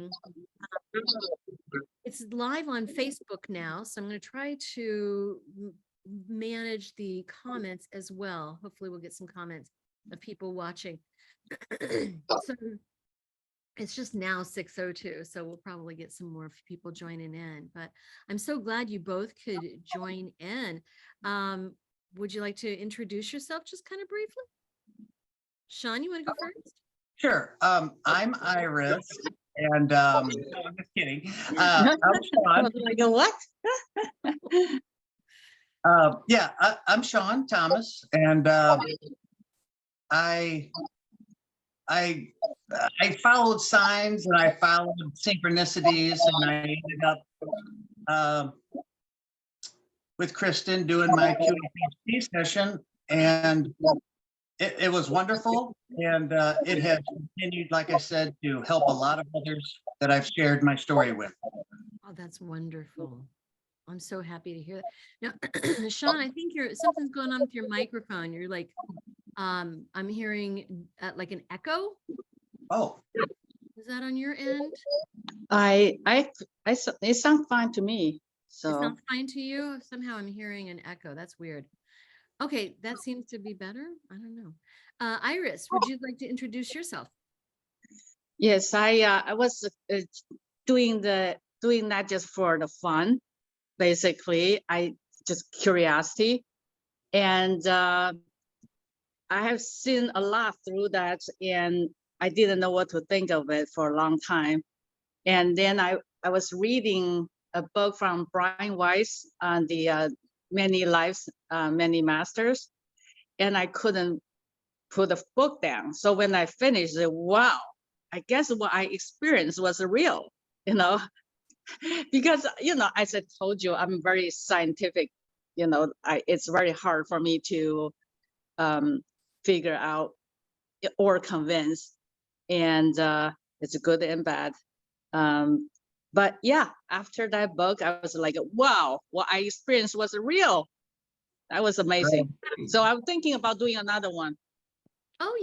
watching. It's live on Facebook now, so I'm going to try to manage the comments as well. Hopefully we'll get some comments of people watching. So it's just now 6:02, so we'll probably get some more people joining in, but I'm so glad you both could join in. Would you like to introduce yourself just kind of briefly? Sean, you want to go first? Sure. I'm Iris, and I'm just kidding. I'm Sean. Like a what? Yeah, I'm Sean Thomas, and I followed signs and I followed synchronicities, and I ended up with Kristen doing my QHHT session, and it was wonderful, and it has continued, like I said, to help a lot of others that I've shared my story with. Oh, that's wonderful. I'm so happy to hear that. Now, Sean, I think something's going on with your microphone. You're like, I'm hearing like an echo. Oh, Is that on your end? It sounds fine to me. It So sounds fine to you? Somehow I'm hearing an echo. That's weird. Okay, that seems to be better. I don't know. Iris, would you like to introduce yourself? yes, I was doing that just for the fun, basically. I just curiosity, and I have seen a lot through that, and I didn't know what to think of it for a long time. And then I was reading a book from Brian Weiss on the Many Lives, Many Masters, and I couldn't put the book down. So when I finished it, wow, I guess what I experienced was real, because, as I told you, I'm very scientific, it's very hard for me to figure out or convince, and it's good and bad. But yeah, after that book, I was like, wow, what I experienced was real. That was amazing. Right. So I'm thinking about doing another one. Oh,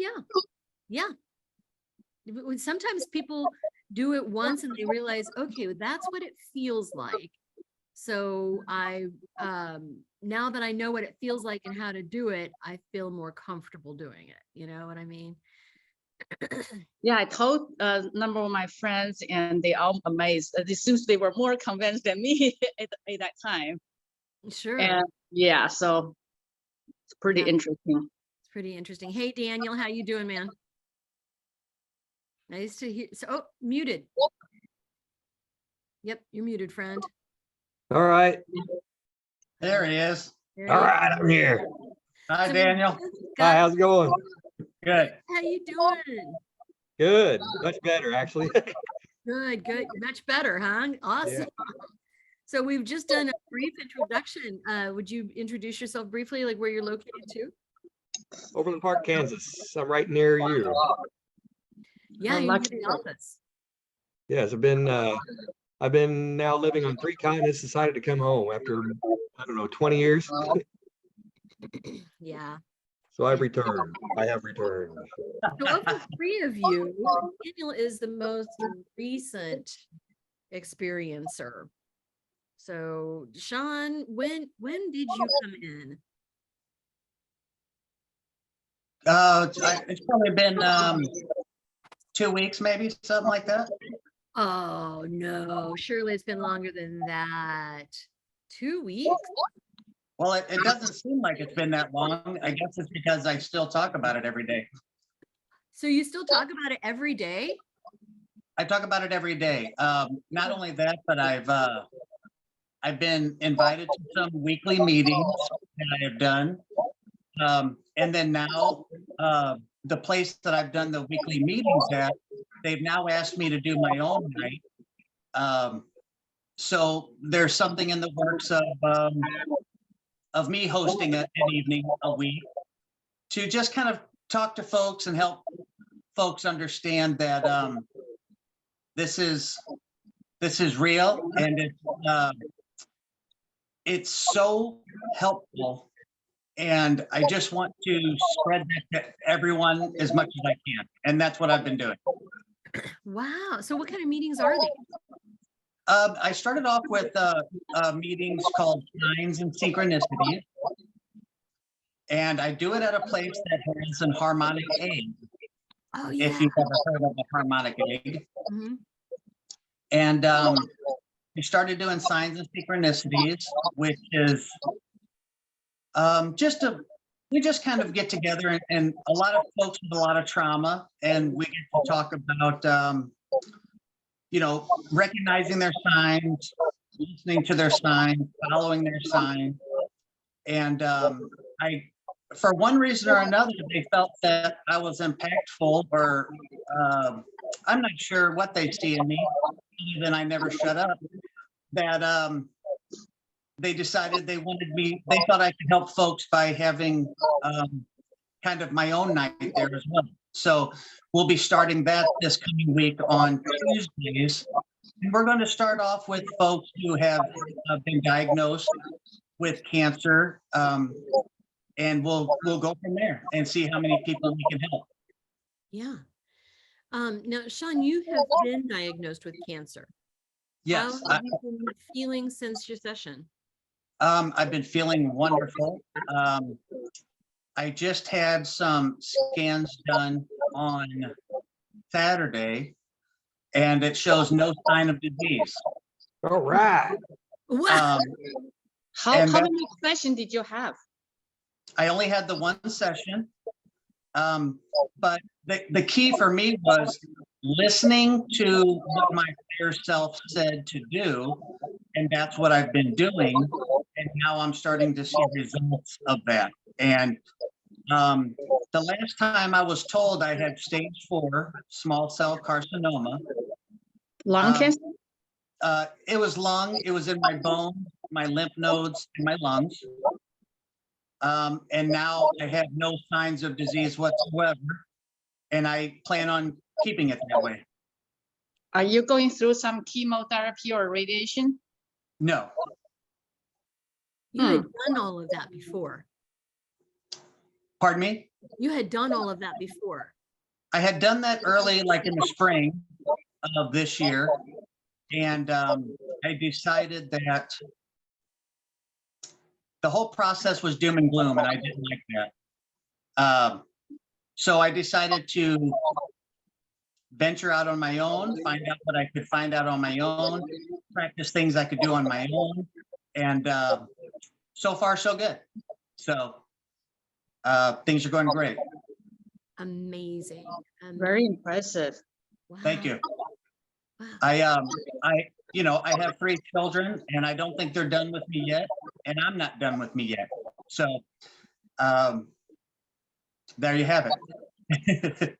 yeah. Sometimes people do it once and they realize, okay, that's what it feels like. So now that I know what it feels like and how to do it, I feel more comfortable doing it. You know what I mean? Yeah, I told a number of my friends, and they all amazed. It seems they were more convinced than me at that time. Sure. And yeah, so it's pretty interesting. It's pretty interesting. Hey, Daniel, how you doing, man? Nice to hear. So, muted. Yep, you're muted, friend. All right. there he is. There All you right, I'm here. Hi, So Daniel. Hi, how's it going? Good. How you doing? Good. Much better, actually. Good. Much better, huh? Awesome. Yeah. So we've just done a brief introduction. Would you introduce yourself briefly, like where you're located too? Overland Park, Kansas. I'm right near you. Yeah, you're lucky. in the office. Yes, I've been now living on 3 continents, decided to come home after, I don't know, 20 years. Yeah. So I've returned. I have returned. So of the 3 of you, Daniel is the most recent experiencer. So Sean, when did you come in? It's probably been 2 weeks, maybe, something like that. Oh no, surely it's been longer than that. 2 weeks? Well, it doesn't seem like it's been that long. I guess it's because I still talk about it every day. So you still talk about it every day? I talk about it every day. Not only that, but I've been invited to some weekly meetings that I have done. And then now, the place that I've done the weekly meetings at, they've now asked me to do my own night. So there's something in the works of me hosting an evening a week to just kind of talk to folks and help folks understand that this is real, and it's so helpful, and I just want to spread that to everyone as much as I can, and that's what I've been doing. Wow. So what kind of meetings are these? I started off with meetings called Signs and Synchronicity, and I do it at a place that has an harmonic egg. Oh, If yeah. you've ever heard of a harmonic egg. Mhm. And we started doing Signs and Synchronicities, which is we just kind of get together, and a lot of folks with a lot of trauma, and we get to talk about recognizing their signs, listening to their signs, following their signs. And for one reason or another, they felt that I was impactful, or I'm not sure what they see in me, other than I never shut up, that they decided they thought I could help folks by having kind of my own night there as well. So we'll be starting that this coming week on Tuesdays. And we're going to start off with folks who have been diagnosed with cancer, and we'll go from there and see how many people we can help. Yeah. Now, Sean, you have been diagnosed with cancer. Yes, How have you been feeling since your session? I've been feeling wonderful. I just had some scans done on Saturday, and it shows no sign of disease. All right. Wow. How many sessions did you have? I only had the one session, but the key for me was listening to what my higher self said to do, and that's what I've been doing. And now I'm starting to see results of that. And the last time I was told I had stage 4 small cell carcinoma. Lung cancer? It was lung, it was in my bones, my lymph nodes, and my lungs. And now I have no signs of disease whatsoever, and I plan on keeping it that way. Are you going through some chemotherapy or radiation? No. You had done all of that before. Pardon me? You had done all of that before. I had done that early, like in the spring of this year, and I decided that the whole process was doom and gloom, and I didn't like that. So I decided to venture out on my own, find out what I could find out on my own, practice things I could do on my own, and so far so good. So things are going great. Amazing. Very impressive. Wow. Thank you. Wow. I have 3 children, and I don't think they're done with me yet, and I'm not done with me yet. So there you have it.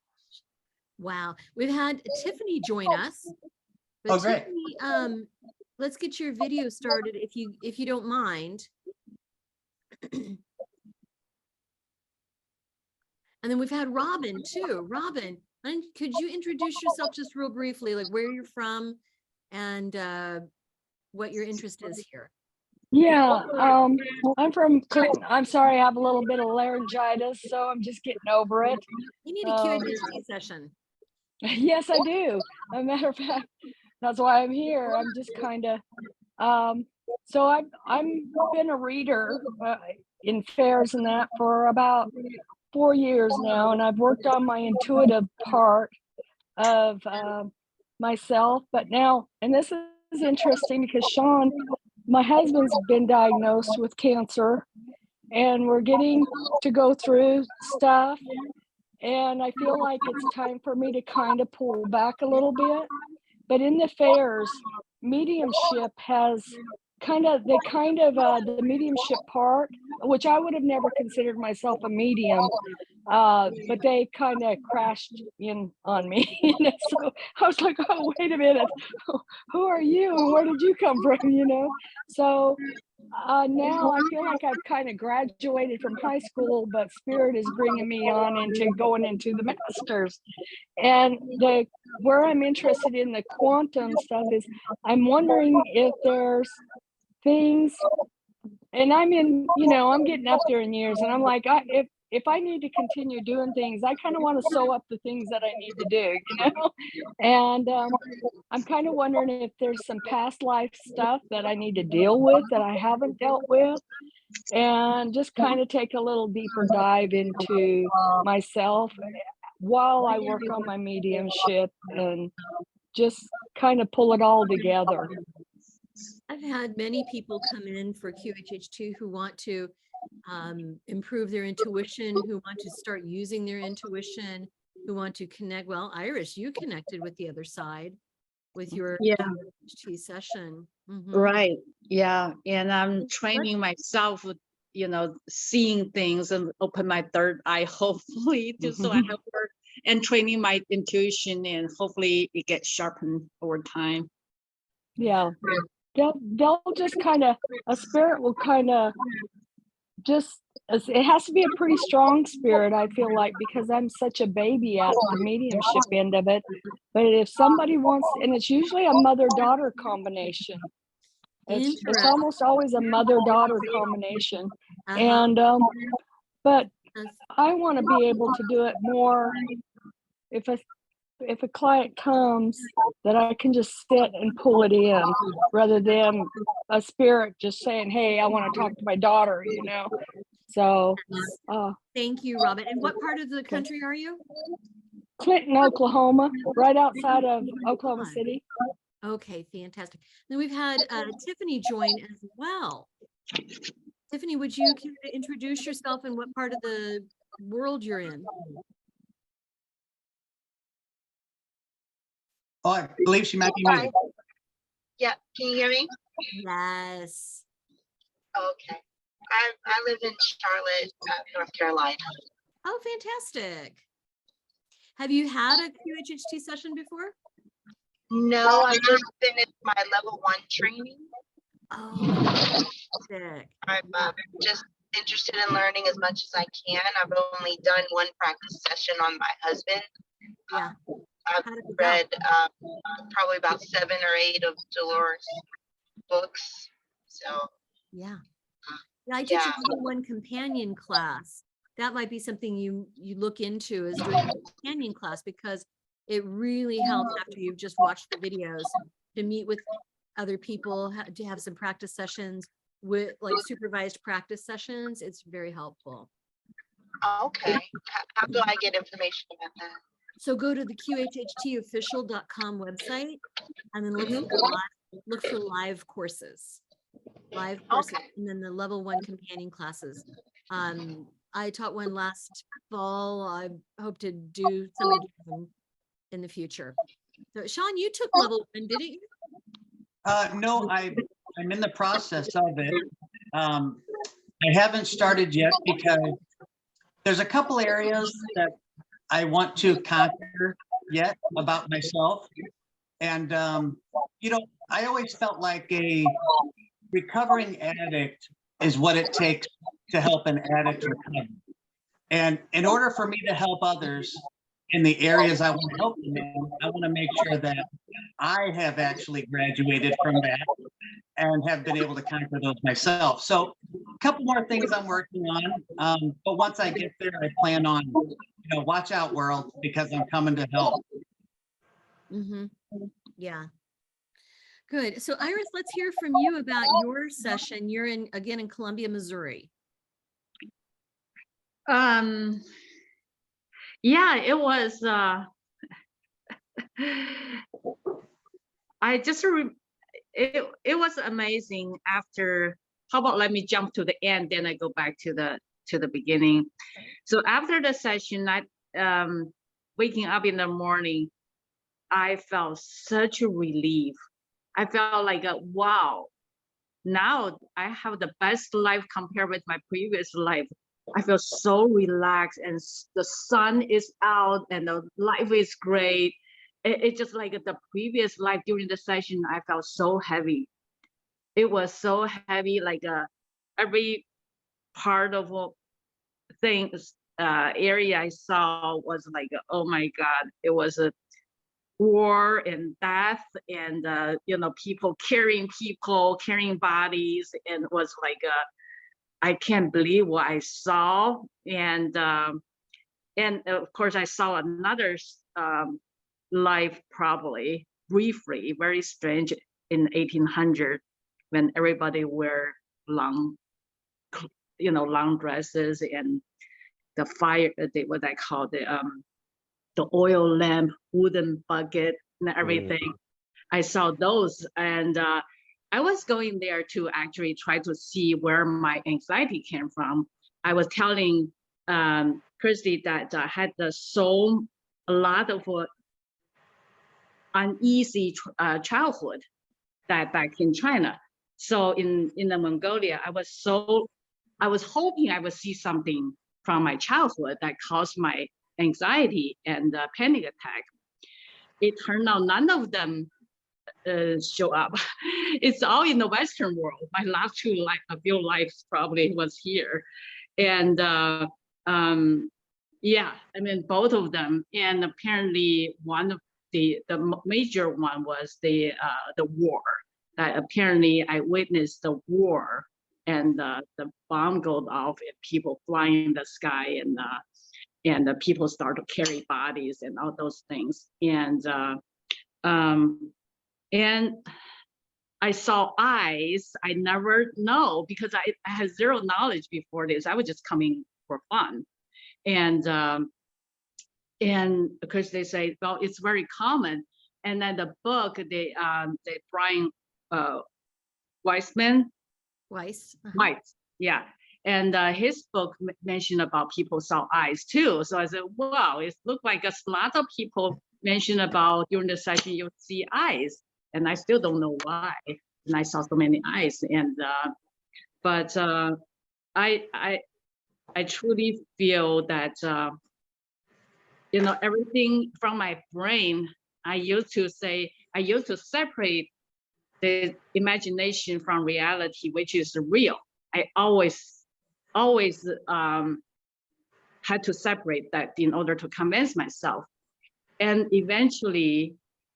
Wow. We've had Tiffany join us. But Oh, great. Tiffany, let's get your video started if you don't mind. And then we've had Robin too. Robin, could you introduce yourself just real briefly, like where you're from and what your interest is here? Yeah, I'm from Clinton. I'm sorry, I have a little bit of laryngitis, so I'm just getting over it. You need a QHHT session. Yes, I do. As a matter of fact, that's why I'm here. I'm just kind of, so I'm been a reader in fairs and that for about 4 years now, and I've worked on my intuitive part of myself. But now, and this is interesting because Sean, my husband's been diagnosed with cancer, and we're getting to go through stuff. And I feel like it's time for me to kind of pull back a little bit. But in the fairs, mediumship has the mediumship part, which I would have never considered myself a medium, but they kind of crashed in on me. So I was like, oh, wait a minute, who are you and where did you come from? So now I feel like I've kind of graduated from high school, but Spirit is bringing me on into going into the masters. And where I'm interested in the quantum stuff is I'm wondering if there's things, and I'm getting up there in years, and I'm like, if I need to continue doing things, I kind of want to sew up the things that I need to do, you know? And I'm kind of wondering if there's some past life stuff that I need to deal with that I haven't dealt with, and just kind of take a little deeper dive into myself while I work on my mediumship and just kind of pull it all together. I've had many people come in for QHH2 who want to improve their intuition, who want to start using their intuition, who want to connect. Well, Iris, you connected with the other side with your Yeah. QHHT session. Mhm. Right. Yeah. And I'm training myself with, seeing things and open my third eye, hopefully, to so I have work and training my intuition, and hopefully it gets sharpened over time. Yeah. They'll just kind of, a spirit will kind of just, it has to be a pretty strong spirit, I feel like, because I'm such a baby at the mediumship end of it. But if somebody wants, and it's usually a mother-daughter combination. It's Interesting. almost always a mother-daughter combination. Uh-huh. And but That's- I want to be able to do it more if a client comes, that I can just sit and pull it in rather than a spirit just saying, hey, I want to talk to my daughter, you know. So Thank you, Robin. And what part of the country are you? Clinton, Oklahoma, right outside of Oklahoma City. Okay, fantastic. Then we've had Tiffany join as well. Tiffany, would you care to introduce yourself and what part of the world you're in? Oh, I believe she might be muted. Yeah, can you hear me? Yes. Okay. I live in Charlotte, North Carolina. Oh, fantastic. Have you had a QHHT session before? No, I just finished my level 1 training. Oh, fantastic. I'm just interested in learning as much as I can. I've only done one practice session on my husband. Yeah. I've How did it go? read probably about 7 or 8 of Dolores' books. So Yeah. Yeah, I teach a level 1 companion class. That might be something you look into, is doing a companion class, because it really helps after you've just watched the videos to meet with other people, to have some practice sessions with like supervised practice sessions. It's very helpful. okay. How do I get information about that? So go to the QHHTofficial.com website and then look for live courses. Okay. And then the level 1 companion classes. I taught one last fall. I hope to do some again in the future. So Sean, you took level 1, didn't you? No, I'm in the process of it. I haven't started yet because there's a couple areas that I want to conquer yet about myself. And, I always felt like a recovering addict is what it takes to help an addict recover. And in order for me to help others in the areas I want to help them in, I want to make sure that I have actually graduated from that and have been able to conquer those myself. So a couple more things I'm working on. But once I get there, I plan on, watch out, world, because I'm coming to help. Mm-hmm. Yeah. Good. So Iris, let's hear from you about your session. You're again in Columbia, Missouri. Yeah, it was it was amazing. After, how about let me jump to the end, then I go back to the beginning. So after the session, waking up in the morning, I felt such a relief. I felt like, wow, now I have the best life compared with my previous life. I feel so relaxed, and the sun is out and the life is great. It's just like the previous life. During the session, I felt so heavy. It was so heavy, like every part of things, area I saw was like, oh my God, it was a war and death, and people carrying bodies, and it was like I can't believe what I saw. And of course, I saw another life, probably briefly, very strange, in 1800, when everybody wear long, long dresses, and the fire, what I call the oil lamp, wooden bucket, and everything. I saw those, and I was going there to actually try to see where my anxiety came from. I was telling Christy that I had a lot of uneasy childhood back in China. So in the Mongolia, I was hoping I would see something from my childhood that caused my anxiety and panic attack. It turned out none of them show up. It's all in the Western world. My last few lives probably was here. And yeah, I mean, both of them. And apparently one of the major one was the war. That apparently I witnessed the war, and the bomb goes off and people flying in the sky, and the people start to carry bodies and all those things. And I saw eyes. I never know, because I had zero knowledge before this. I was just coming for fun. And of course they say, well, it's very common. And then the book, they Brian Weissman, Weiss. Weiss, yeah. And his book mentioned about people saw eyes too. So I said, wow, it looked like a lot of people mentioned about during the session, you see eyes. And I still don't know why. And I saw so many eyes. And but I truly feel that everything from my brain. I used to separate the imagination from reality, which is real. I always had to separate that in order to convince myself. And eventually,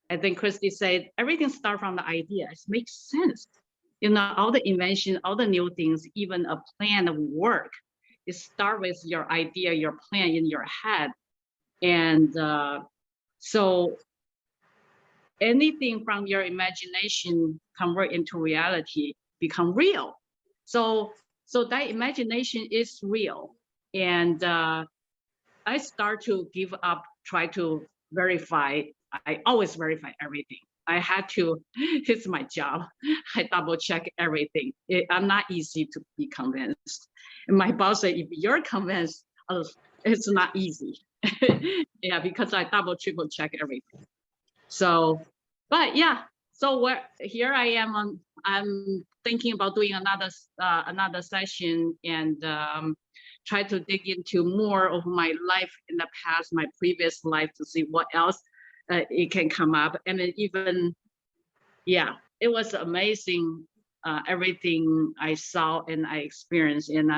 I think Christy said, everything starts from the idea. It makes sense. All the invention, all the new things, even a plan of work, it starts with your idea, your plan in your head. And so anything from your imagination convert into reality, become real. So that imagination is real. And I start to give up, try to verify. I always verify everything. I had to, it's my job. I double check everything. I'm not easy to be convinced. And my boss said, if you're convinced, it's not easy. Yeah, because I triple check everything. So, but yeah, so here I am I'm thinking about doing another session, and try to dig into more of my life in the past, my previous life, to see what else it can come up. And then even, yeah, it was amazing, everything I saw and I experienced. And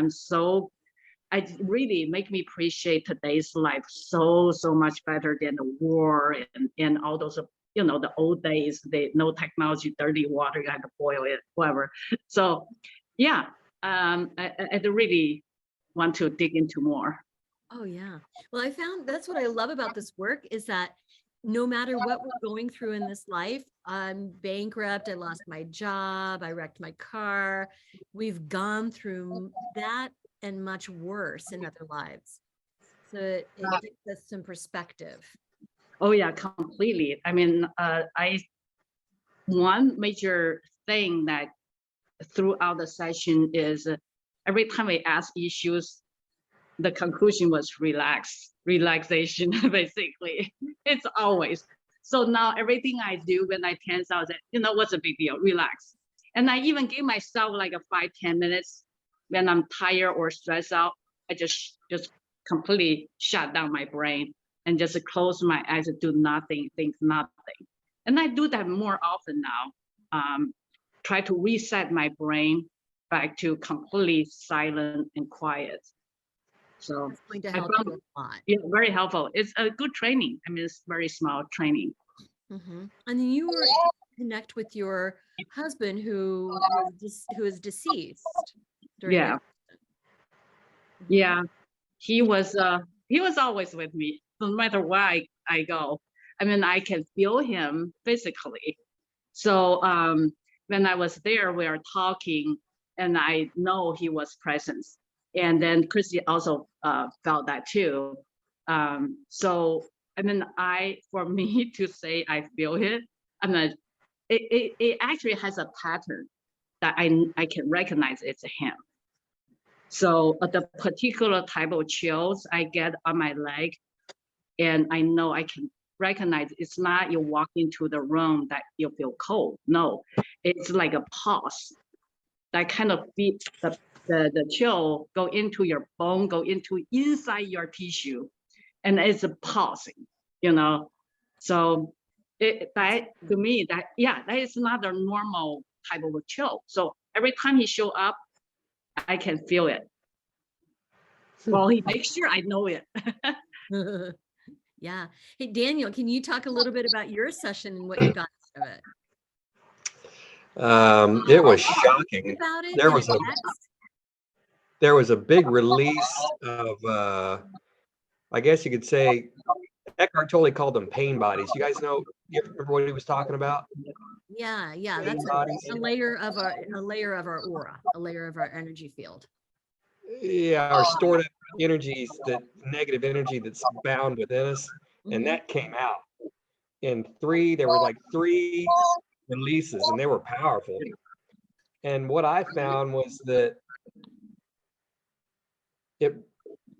I really make me appreciate today's life so much better than the war and all those, the old days, no technology, dirty water, you had to boil it, whatever. So yeah, I really want to dig into more. Oh yeah. Well, I found that's what I love about this work, is that no matter what we're going through in this life, I'm bankrupt, I lost my job, I wrecked my car. We've gone through that and much worse in other lives. So it gives us some perspective. Oh yeah, completely. I mean, one major thing that throughout the session is every time we ask issues, the conclusion was relaxation, basically. It's always. So now everything I do when I tense out, what's a big deal? Relax. And I even give myself like a 5-10 minutes when I'm tired or stressed out. I just completely shut down my brain and just close my eyes and do nothing, think nothing. And I do that more often now. Try to reset my brain back to completely silent and quiet. So It's going to help you a lot. Yeah, very helpful. It's a good training. I mean, it's very small training. Mm-hmm. And then you were able to connect with your husband who is deceased. Yeah. Yeah, he was always with me, no matter where I go. I mean, I can feel him physically. So when I was there, we were talking, and I know he was present. And then Christy also felt that too. So I mean, for me to say I feel it, I mean, it actually has a pattern that I can recognize it's him. So the particular type of chills I get on my leg, and I know I can recognize it's not you walk into the room that you feel cold. No, it's like a pulse that kind of beat the chill go into your bone, go into inside your tissue, and it's a pulsing, you know. So that to me that is not a normal type of a chill. So every time he show up, I can feel it. Well, he makes sure I know it. Yeah. Hey, Daniel, can you talk a little bit about your session and what you got out of it? It was shocking. About it There in a was a text? there was a big release of I guess you could say Eckhart Tolle called them pain bodies. You guys know, you remember what he was talking about? Yeah, yeah. Pain That's bodies. a layer of our aura, a layer of our energy field. Yeah, our stored up energies, that negative energy that's bound within us, and Mhm. that came out in there were like 3 releases, and they were powerful. And what I found was that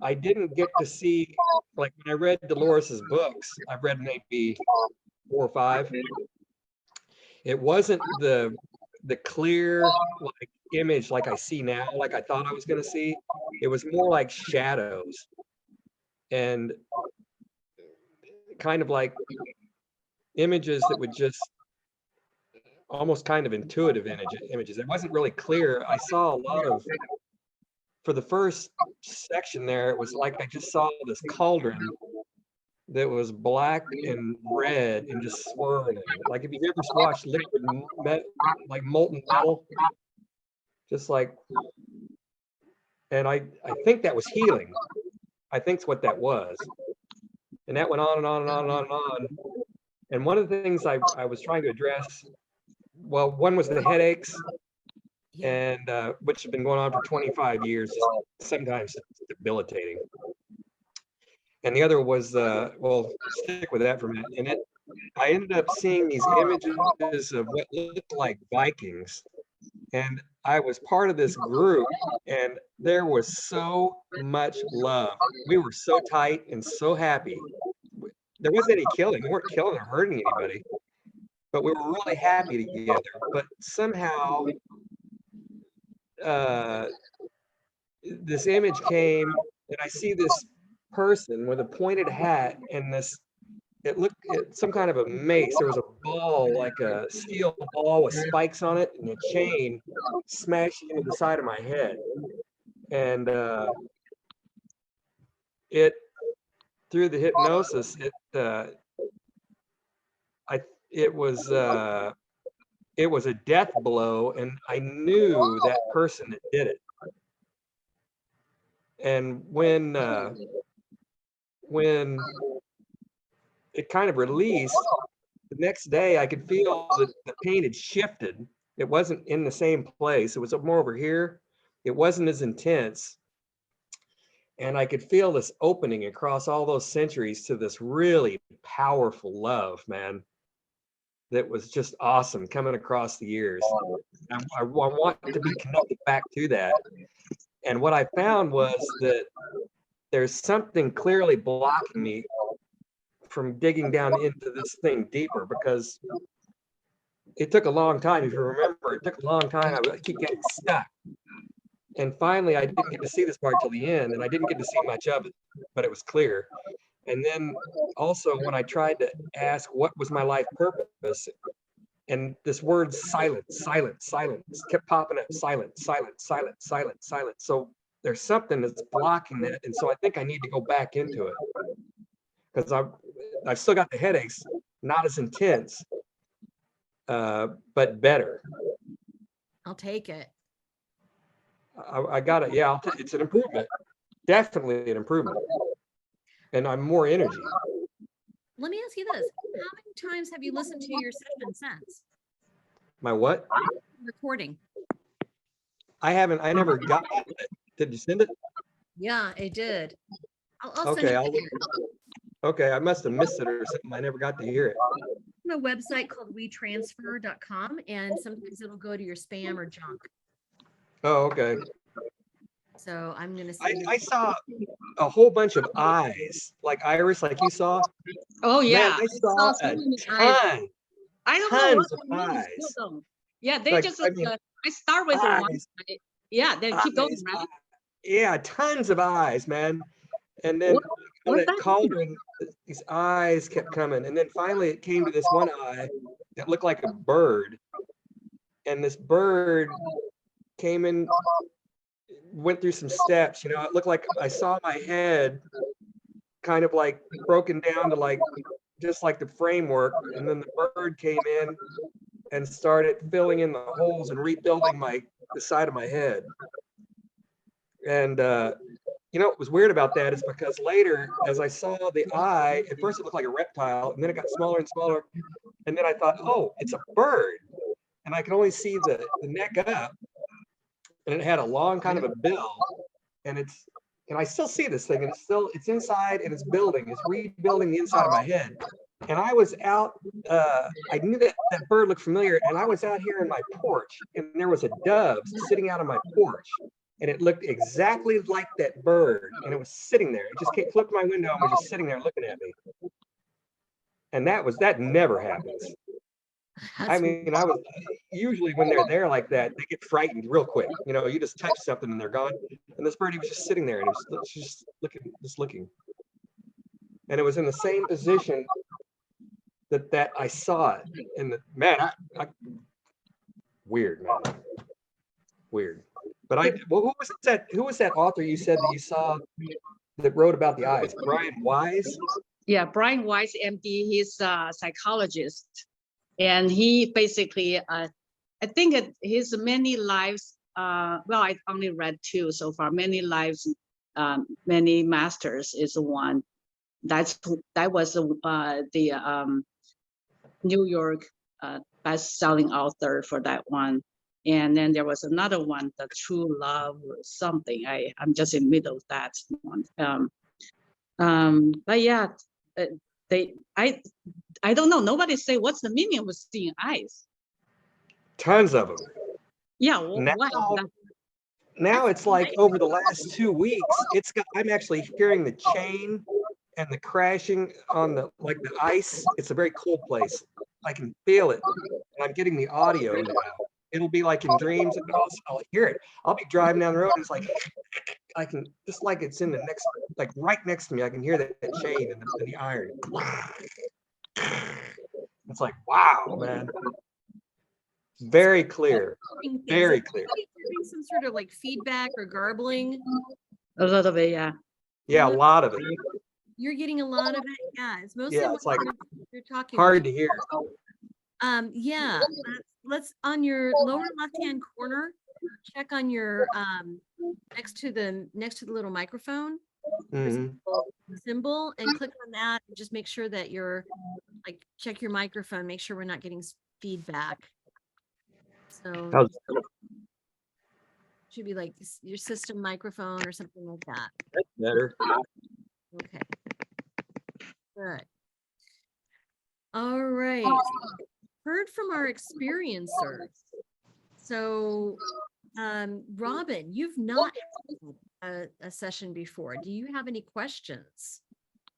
I didn't get to see, like when I read Dolores's books, I've read maybe 4 or 5. It wasn't the clear like image like I see now, like I thought I was going to see. It was more like shadows and kind of like images that would just almost kind of intuitive images. It wasn't really clear. I saw a lot of, for the first section there, it was like I just saw this cauldron that was black and red and just swirling. Like if you've ever watched liquid like molten metal, just like, and I think that was healing. I think's what that was. And that went on and on and on and on and on. And one of the things I was trying to address, well, one was the headaches, Yeah. and which have been going on for 25 years, sometimes debilitating. And the other was, well, stick with that for a minute. And I ended up seeing these images of what looked like Vikings. And I was part of this group, and there was so much love. We were so tight and so happy. There wasn't any killing. We weren't killing or hurting anybody, but we were really happy together. But somehow, this image came, and I see this person with a pointed hat and it looked some kind of a mace. There was a ball, like a steel ball with spikes on it, and a chain smashing into the side of my head. And it, through the hypnosis, it was a death blow, and I knew that person that did it. And when it kind of released, the next day I could feel that the pain had shifted. It wasn't in the same place. It was more over here. It wasn't as intense. And I could feel this opening across all those centuries to this really powerful love, man, that was just awesome coming across the years. I want to be connected back to that. And what I found was that there's something clearly blocking me from digging down into this thing deeper, because it took a long time. If you remember, it took a long time. I keep getting stuck. And finally, I didn't get to see this part till the end, and I didn't get to see much of it, but it was clear. And then also when I tried to ask what was my life purpose, and this word silence, silence, silence kept popping up, silence, silence, silence, silence, silence. So there's something that's blocking that. And so I think I need to go back into it, because I've still got the headaches, not as intense, but better. I'll take it. I got it. Yeah, it's an improvement. definitely an improvement. And I'm more energy. Let me ask you this. How many times have you listened to your session since My what? recording? I never got it. Did you send it? Yeah, I did. I'll send Okay, it I'll to you. okay, I must have missed it or something. I never got to hear it. A website called wetransfer.com, and sometimes it'll go to your spam or junk. Oh, okay. So I'm gonna send I saw a whole bunch of eyes, like Iris, like you saw. Oh, Man, yeah. I saw so a many eyes. ton. I don't know what tons of the name is eyes. still though. Yeah, they Like, just, I mean, I start with one. eyes, Yeah, then keep going, eyes, right? yeah, tons of eyes, man. And then What's that that? cauldron, these eyes kept coming. And then finally it came to this one eye that looked like a bird. And this bird came in, went through some steps, you know, it looked like I saw my head kind of like broken down to like, just like the framework. And then the bird came in and started filling in the holes and rebuilding the side of my head. And you know what was weird about that is because later, as I saw the eye, at first it looked like a reptile, and then it got smaller and smaller. And then I thought, oh, it's a bird. And I could only see the neck up, and it had a long kind of a bill. And I still see this thing, and it's inside and it's rebuilding the inside of my head. And I was out, I knew that bird looked familiar, and I was out here in my porch, and there was a dove sitting out on my porch, and it looked exactly like that bird, and it was sitting there. It just flipped my window and was just sitting there looking at me. And that never happens. I mean, I was usually when they're there like that, they get frightened real quick. You know, you just touch something and they're gone. And this bird, he was just sitting there and he was just looking. And it was in the same position that I saw it. And man, weird, man. Weird. But who was that author you said that you saw that wrote about the eyes? Brian Wise? Yeah, Brian Wise, MD, he's a psychologist. And he basically, I think his many lives, well, I've only read 2 so far, many lives, many masters is one. That was the New York best-selling author for that one. And then there was another one, The True Love or something. I'm just in the middle of that one. But yeah, I don't know. Nobody say what's the meaning of seeing eyes. Tons of them. Yeah, Now it's like over the last 2 weeks, I'm actually hearing the chain and the crashing on the ice. It's a very cold place. I can feel it, and I'm getting the audio now. It'll be like in dreams, and I'll hear it. I'll be driving down the road, and it's like I can, just like it's in the next, like right next to me, I can hear that chain and the iron. It's like, wow, man. Very clear. Very clear. Some sort of like feedback or garbling. A little bit, yeah. Yeah, a lot of it. You're getting a lot of it. Yeah, it's mostly it's like you're talking hard to hear. Yeah, let's on your lower left-hand corner, check on your next to the little microphone symbol, and click on that and just make sure that you're check your microphone, make sure we're not getting feedback. So should be like your system microphone or something like that. That's better. Okay. Good. All right. Heard from our experiencers. So, Robin, you've not had a session before. Do you have any questions?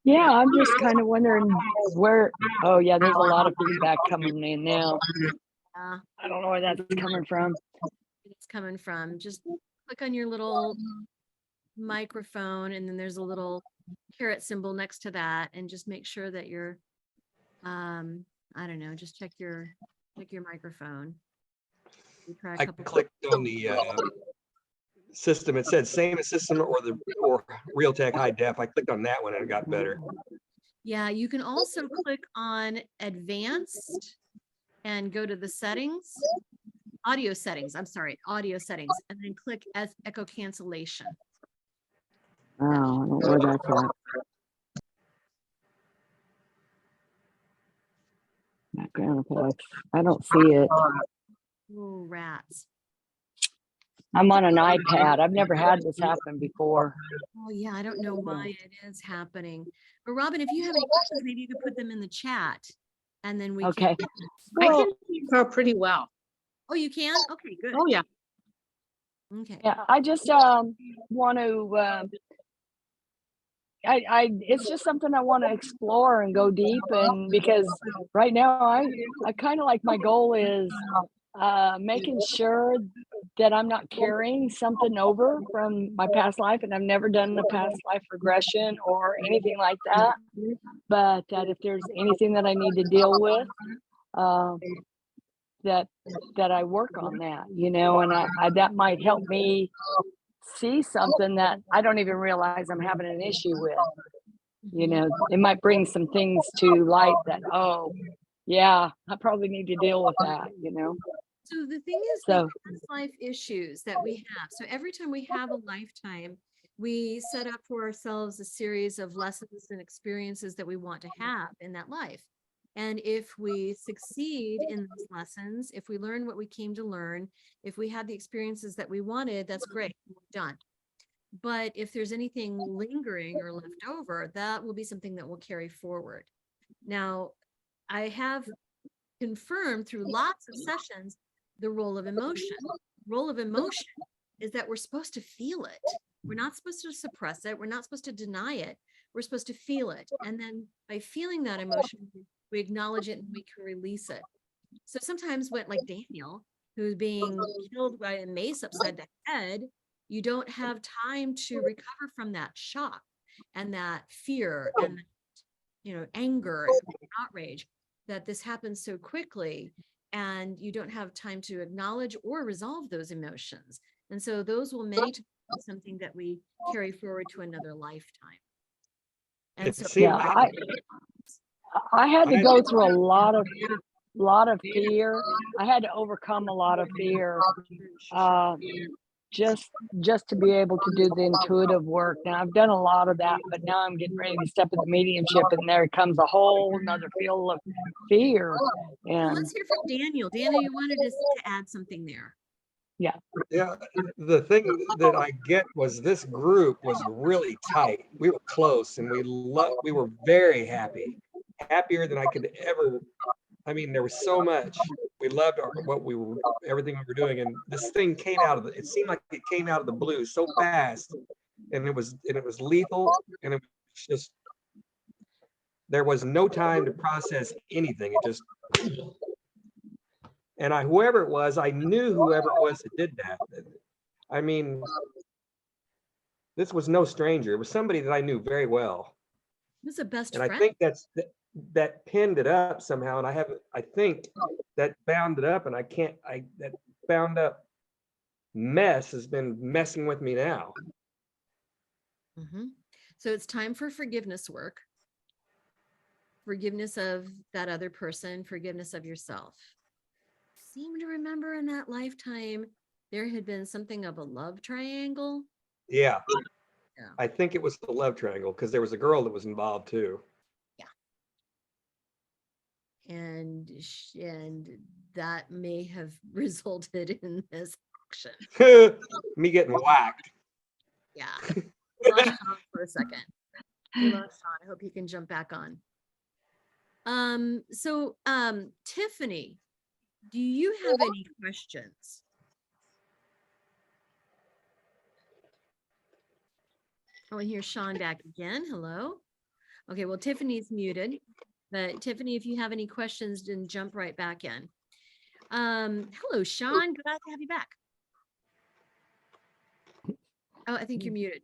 Yeah, I'm just kind of wondering where. Oh, yeah, there's a lot of feedback coming in now. I don't know where that's coming from. It's coming from. Just click on your little microphone, and then there's a little caret symbol next to that, and just make sure that you're, I don't know, just check your microphone. I clicked on the system. It said same as system or Realtek high def. I clicked on that one and it got better. Yeah, you can also click on advanced and go to the settings, audio settings, and then click as echo cancellation. Oh, I don't know where that's at. Background effects. I don't see it. Oh, rats. I'm on an iPad. I've never had this happen before. Oh, yeah, I don't know why it is happening. But Robin, if you have any questions, maybe you could put them in the chat and then we Okay. can. I Well, can see her pretty well. Oh, you can? Okay, good. Oh, yeah. Okay. yeah, I just want to. It's just something I want to explore and go deep, and because right now I kind of like my goal is making sure that I'm not carrying something over from my past life, and I've never done the past life regression or anything like that. But that if there's anything that I need to deal with, uh, that I work on that, and I that might help me see something that I don't even realize I'm having an issue with. It might bring some things to light that, oh, yeah, I probably need to deal with that. So the thing is, So the past life issues that we have. So every time we have a lifetime, we set up for ourselves a series of lessons and experiences that we want to have in that life. And if we succeed in those lessons, if we learn what we came to learn, if we had the experiences that we wanted, that's great, we're done. But if there's anything lingering or left over, that will be something that will carry forward. Now, I have confirmed through lots of sessions the role of emotion. Role of emotion is that we're supposed to feel it. We're not supposed to suppress it. We're not supposed to deny it. We're supposed to feel it. And then by feeling that emotion, we acknowledge it and we can release it. So sometimes when, like Daniel, who's being killed by a mace upside the head, you don't have time to recover from that shock and that fear and anger and outrage that this happens so quickly, and you don't have time to acknowledge or resolve those emotions. And so those will many times be something that we carry forward to another lifetime. And It so seemed I had to go through a lot of fear. I had to overcome a lot of fear, just to be able to do the intuitive work. Now I've done a lot of that, but now I'm getting ready to step into mediumship, and there comes a whole nother field of fear. well, And let's hear from Daniel. Daniel, you wanted to add something there. Yeah, the thing that I get was this group was really tight. We were close, and we were very happy, happier than I could ever. I mean, there was so much. We loved everything we were doing, and this thing came out of it seemed like it came out of the blue so fast, and it was lethal, and it was just, there was no time to process anything. It just, and whoever it was, I knew whoever it was that did that. I mean, this was no stranger. It was somebody that I knew very well. Who's a best And I friend? think that pinned it up somehow. And I think that bound it up, and that bound up mess has been messing with me now. So it's time for forgiveness work. Forgiveness of that other person, forgiveness of yourself. Seem to remember in that lifetime, there had been something of a love triangle. Yeah. Yeah. I think it was the love triangle, because there was a girl that was involved too. And that may have resulted in this action. Me getting whacked. Yeah. We lost Sean for a second. We lost Sean. I hope he can jump back on. So Tiffany, do you have any questions? Oh, and here's Sean back again. Hello. Okay, well, Tiffany's muted, but Tiffany, if you have any questions, then jump right back in. Hello, Sean. Glad to have you back. Oh, I think you're muted.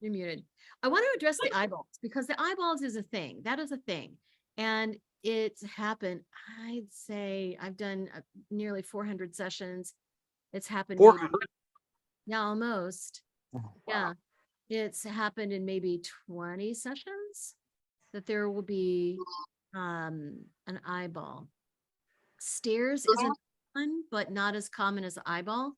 You're muted. I want to address the eyeballs, because the eyeballs is a thing. That is a thing. And it's happened. I'd say I've done nearly 400 sessions. It's happened. 400? Yeah, almost. Yeah. It's happened in maybe 20 sessions that there will be an eyeball. Stairs isn't common, but not as common as eyeball.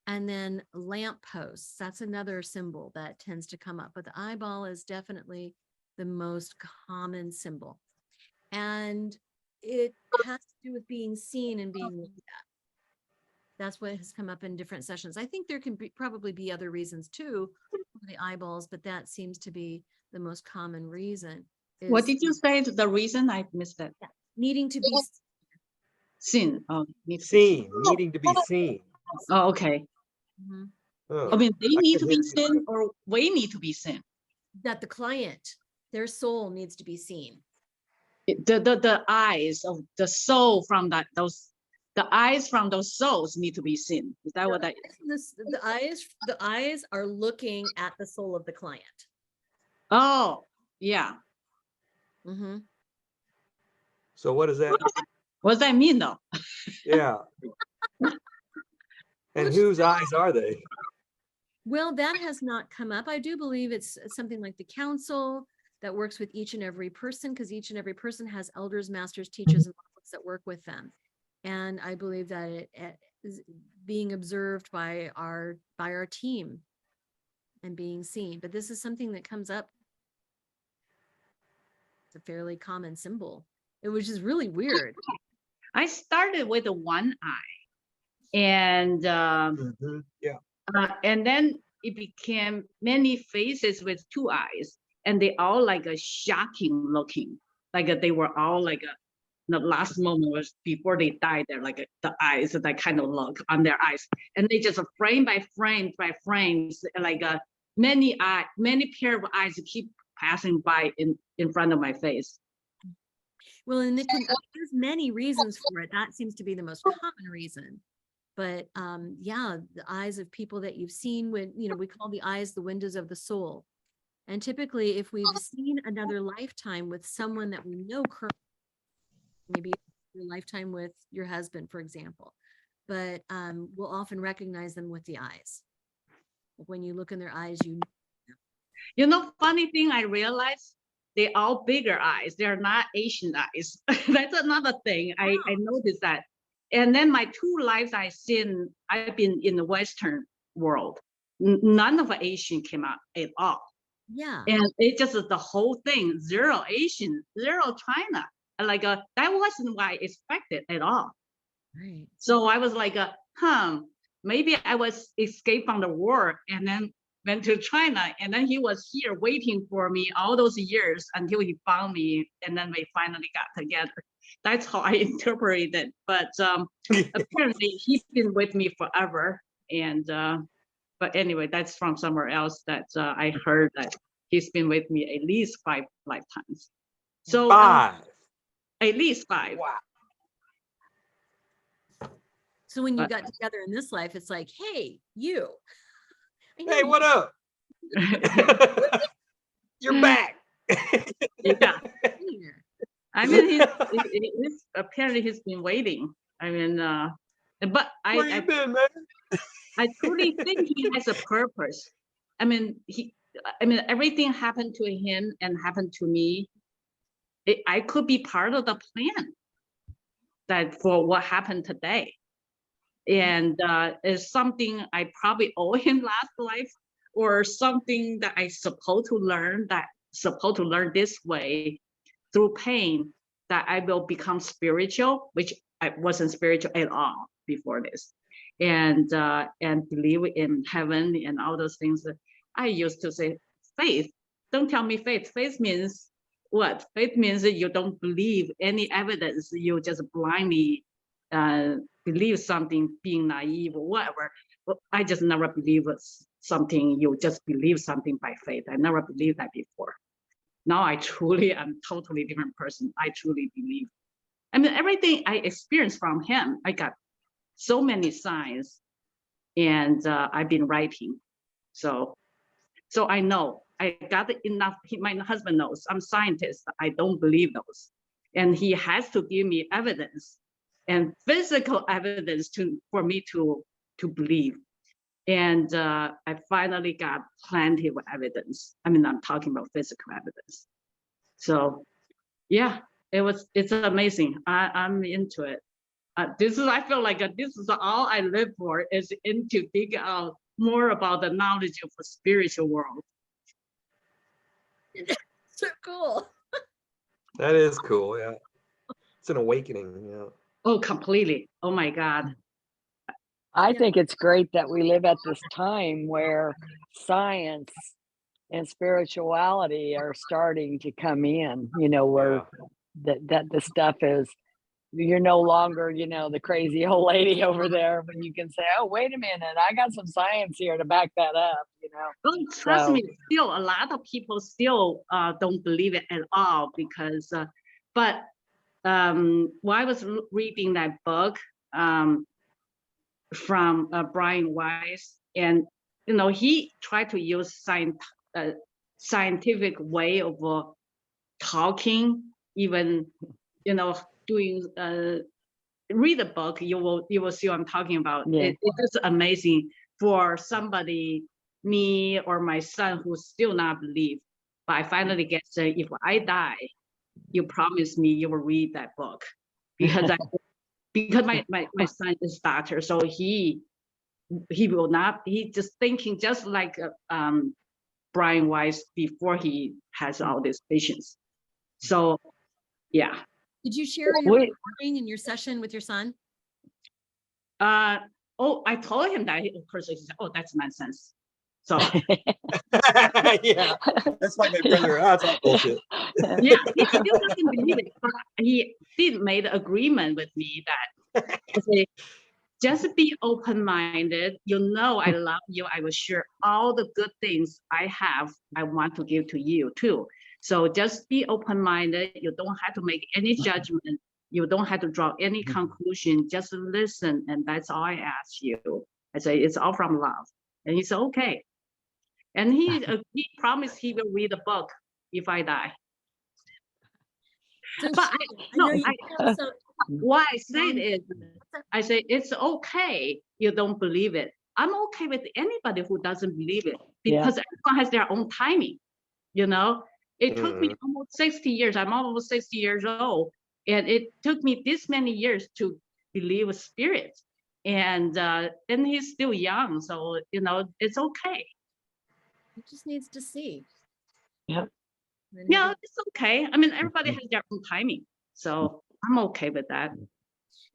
And then lamp posts, that's another symbol that tends to come up, but the eyeball is definitely the most common symbol. And it has to do with being seen and being looked at. That's what has come up in different sessions. I think there can probably be other reasons too for the eyeballs, but that seems to be the most common reason. What Is did you say? The reason I missed that? needing to be Seen. Oh, Seen, needing to be seen. Oh, okay. Mhm. Oh, I mean, they I need could to be hear you. seen, or we need to be seen. that the client, their soul needs to be seen. The eyes of the soul from the eyes from those souls need to be seen. Is that what that is? The eyes are looking at the soul of the client. Oh, yeah. Mhm. So what does that, What does that mean though? yeah. And whose eyes are they? Well, that has not come up. I do believe it's something like the council that works with each and every person, because each and every person has elders, masters, teachers, and prophets that work with them. And I believe that it is being observed by our team and being seen. But this is something that comes up. It's a fairly common symbol, which is really weird. I started with the one eye, and Yeah. and then it became many faces with two eyes, and they all like a shocking looking, like they were all like the last moment was before they died. They're like the eyes that kind of look on their eyes, and they just frame by frames, like many pair of eyes keep passing by in front of my face. Well, and there's many reasons for it. That seems to be the most common reason. But yeah, the eyes of people that you've seen, when, we call the eyes the windows of the soul. And typically, if we've seen another lifetime with someone that we know currently, maybe your lifetime with your husband, for example, but we'll often recognize them with the eyes. When you look in their eyes, Funny thing I realized, they all bigger eyes. They're not Asian eyes. That's another thing I noticed that. And then my two lives I've been in the Western world. None of Asian came out at all. Yeah. And it just the whole thing, zero Asian, zero China. Like that wasn't what I expected at all. Right. So I was like, maybe I was escaped from the war and then went to China, and then he was here waiting for me all those years until he found me, and then we finally got together. That's how I interpret it. But apparently he's been with me forever. And but anyway, that's from somewhere else that I heard that he's been with me at least 5 lifetimes. So 5. At least 5. Wow. So when you got together in this life, it's like, hey, you. Hey, what up? You're back. Yeah. I mean, apparently he's been waiting. I mean, but Where you been, man? I truly think he has a purpose. I mean, everything happened to him and happened to me. I could be part of the plan that for what happened today. And it's something I probably owe him last life, or something that I supposed to learn this way through pain, that I will become spiritual, which I wasn't spiritual at all before this, and believe in heaven and all those things. That I used to say, faith. Don't tell me faith. Faith means what? Faith means that you don't believe any evidence. You just blindly believe something, being naive or whatever. But I just never believe something. You just believe something by faith. I never believed that before. Now I truly am totally different person. I truly believe. I mean, everything I experienced from him, I got so many signs, and I've been writing. So I know I got enough. My husband knows I'm a scientist. I don't believe those. And he has to give me evidence and physical evidence for me to believe. And I finally got plenty of evidence. I mean, I'm talking about physical evidence. So yeah, it's amazing. I'm into it. this is, I feel like this is all I live for, is to dig out more about the knowledge of the spiritual world. So cool. That is cool. Yeah. It's an awakening. Yeah. Oh, completely. Oh my God. I Yeah. think it's great that we live at this time where science and spirituality are starting to come in, where that the stuff is, you're no longer, the crazy old lady over there, but you can say, oh, wait a minute, I got some science here to back that up, Well, trust So- me, still a lot of people still don't believe it at all because, but while I was reading that book from Brian Weiss, and he tried to use scientific way of talking, even doing read the book, you will see what I'm talking about. Yeah. It is amazing for somebody, me or my son, who still not believe. But I finally get to say, if I die, you promise me you will read that book, because my son is doctor, so he will not. He just thinking just like Brian Weiss before he has all these patients. So yeah. Did you share your Wait. recording in your session with your son? Oh, I told him that. Of course, he said, "Oh, that's nonsense." So Yeah. That's like my brother. Oh, it's all bullshit. yeah, he still doesn't believe it, but he did made an agreement with me that say, just be open-minded. I love you. I will share all the good things I have. I want to give to you too. So just be open-minded. You don't have to make any judgment. You don't have to draw any conclusion. Just listen, and that's all I ask you. I say it's all from love, and he said okay. And he promised he will read the book if I die. So But I know you also, why I said is, I say it's okay. You don't believe it. I'm okay with anybody who doesn't believe it, because everyone has their own timing. It took me almost 60 years. I'm almost 60 years old, and it took me this many years to believe a spirit. And he's still young, so it's okay. he just needs to see. Yep. Then Yeah, it's okay. I mean, everybody has their own timing, so I'm okay with that.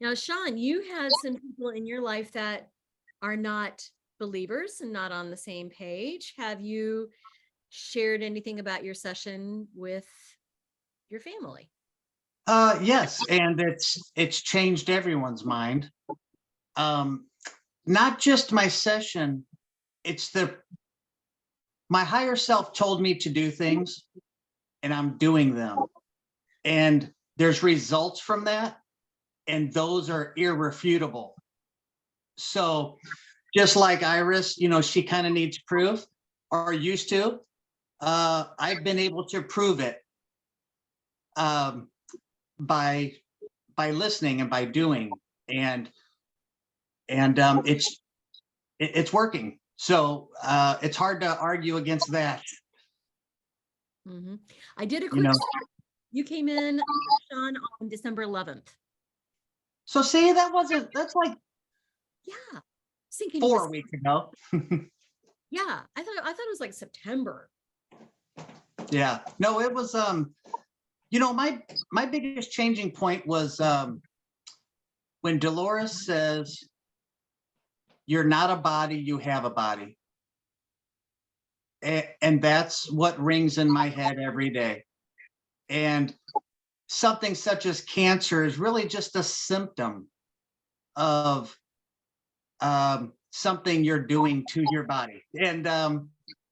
Now, Sean, you had some people in your life that are not believers and not on the same page. Have you shared anything about your session with your family? Yes, and it's changed everyone's mind. Not just my session, it's my higher self told me to do things, and I'm doing them. And there's results from that, and those are irrefutable. So just like Iris, she kind of needs proof, or used to. I've been able to prove it by listening and by doing, and it's working. So it's hard to argue against that. Mm-hmm. I did a quick search. You came in, Sean, on December 11th. So see, that's like Yeah. Thinking 4 weeks ago. Yeah, I thought it was like September. Yeah, no, it was, my biggest changing point was when Dolores says, you're not a body, you have a body. And that's what rings in my head every day. And something such as cancer is really just a symptom of something you're doing to your body. And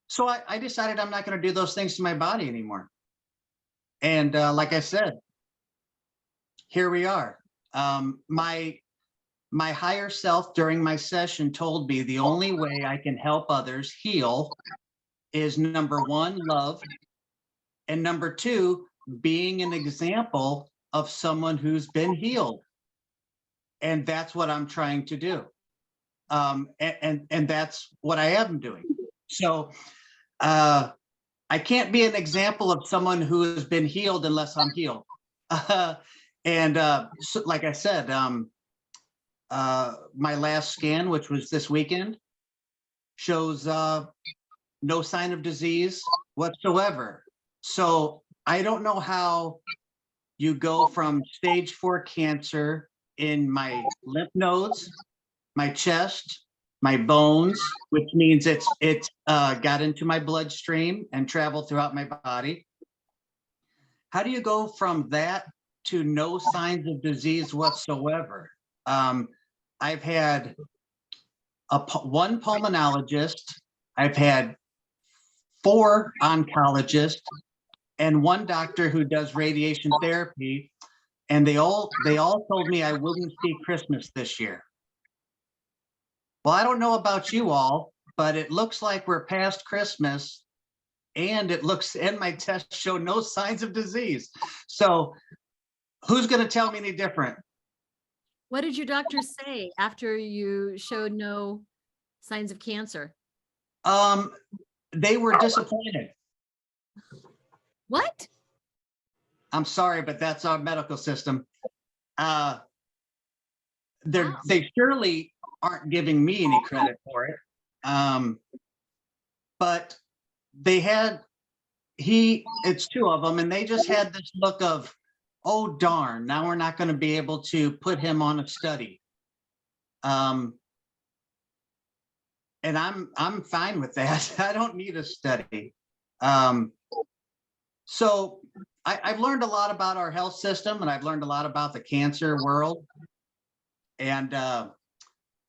so I decided I'm not going to do those things to my body anymore. And like I said, here we are. My higher self during my session told me the only way I can help others heal is number 1, love, and number 2, being an example of someone who's been healed. And that's what I'm trying to do. And that's what I am doing. So I can't be an example of someone who has been healed unless I'm healed. So, like I said, my last scan, which was this weekend, shows no sign of disease whatsoever. So I don't know how you go from stage 4 cancer in my lymph nodes, my chest, my bones, which means it's got into my bloodstream and traveled throughout my body. How do you go from that to no signs of disease whatsoever? I've had one pulmonologist, I've had 4 oncologists, and 1 doctor who does radiation therapy, and they all told me I wouldn't see Christmas this year. Well, I don't know about you all, but it looks like we're past Christmas, and my tests show no signs of disease. So who's going to tell me any different? What did your doctor say after you showed no signs of cancer? They were disappointed. What? I'm sorry, but that's our medical system. Wow. They surely aren't giving me any credit for it. But it's 2 of them, and they just had this look of, oh darn, now we're not going to be able to put him on a study. And I'm fine with that. I don't need a study. So I've learned a lot about our health system, and I've learned a lot about the cancer world. And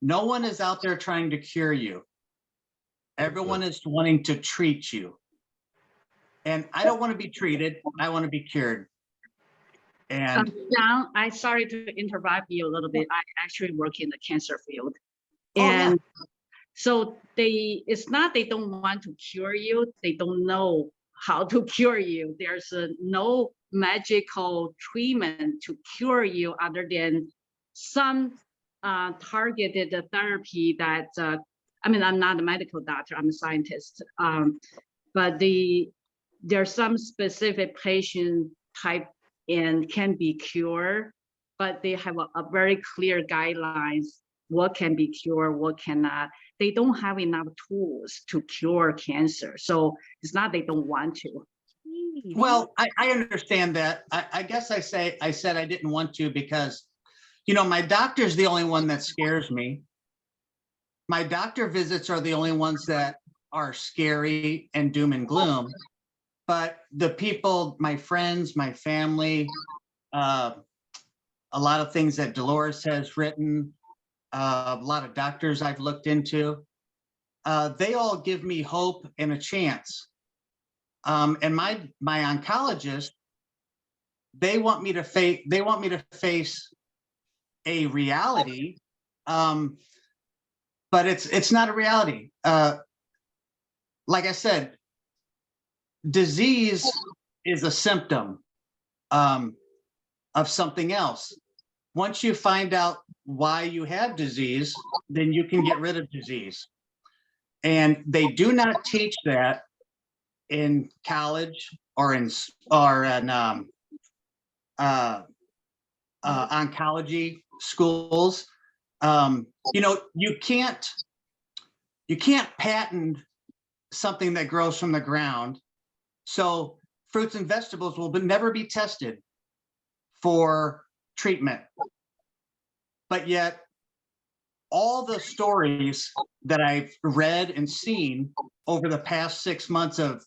no one is out there trying to cure you. Everyone is wanting to treat you. And I don't want to be treated. I want to be cured. And John, I'm sorry to interrupt you a little bit. I actually work in the cancer field. Oh, yeah. And so it's not they don't want to cure you, they don't know how to cure you. There's no magical treatment to cure you other than some targeted therapy that, I mean, I'm not a medical doctor, I'm a scientist, but there's some specific patient type and can be cured, but they have a very clear guidelines, what can be cured, what cannot. They don't have enough tools to cure cancer. So it's not they don't want to. Well, I understand that. I guess I said I didn't want to because, my doctor's the only one that scares me. My doctor visits are the only ones that are scary and doom and gloom. But the people, my friends, my family, a lot of things that Dolores has written, a lot of doctors I've looked into, they all give me hope and a chance. And my oncologist, they want me to face a reality, but it's not a reality. Like I said, disease is a symptom of something else. Once you find out why you have disease, then you can get rid of disease. And they do not teach that in college or in oncology schools. You can't patent something that grows from the ground. So fruits and vegetables will never be tested for treatment. But yet, all the stories that I've read and seen over the past 6 months of,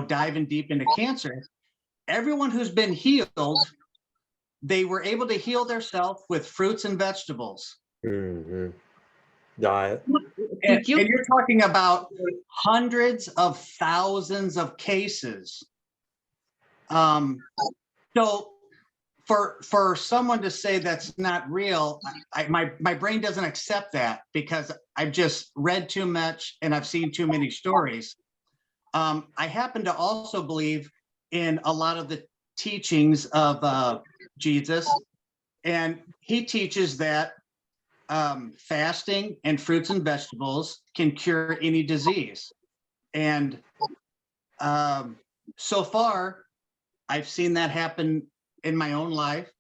diving deep into cancer, everyone who's been healed, they were able to heal themselves with fruits and vegetables. Mm-hmm. Diet. And you're talking about hundreds of thousands of cases. So for someone to say that's not real, my brain doesn't accept that because I've just read too much and I've seen too many stories. I happen to also believe in a lot of the teachings of Jesus, and he teaches that fasting and fruits and vegetables can cure any disease. And so far, I've seen that happen in my own life.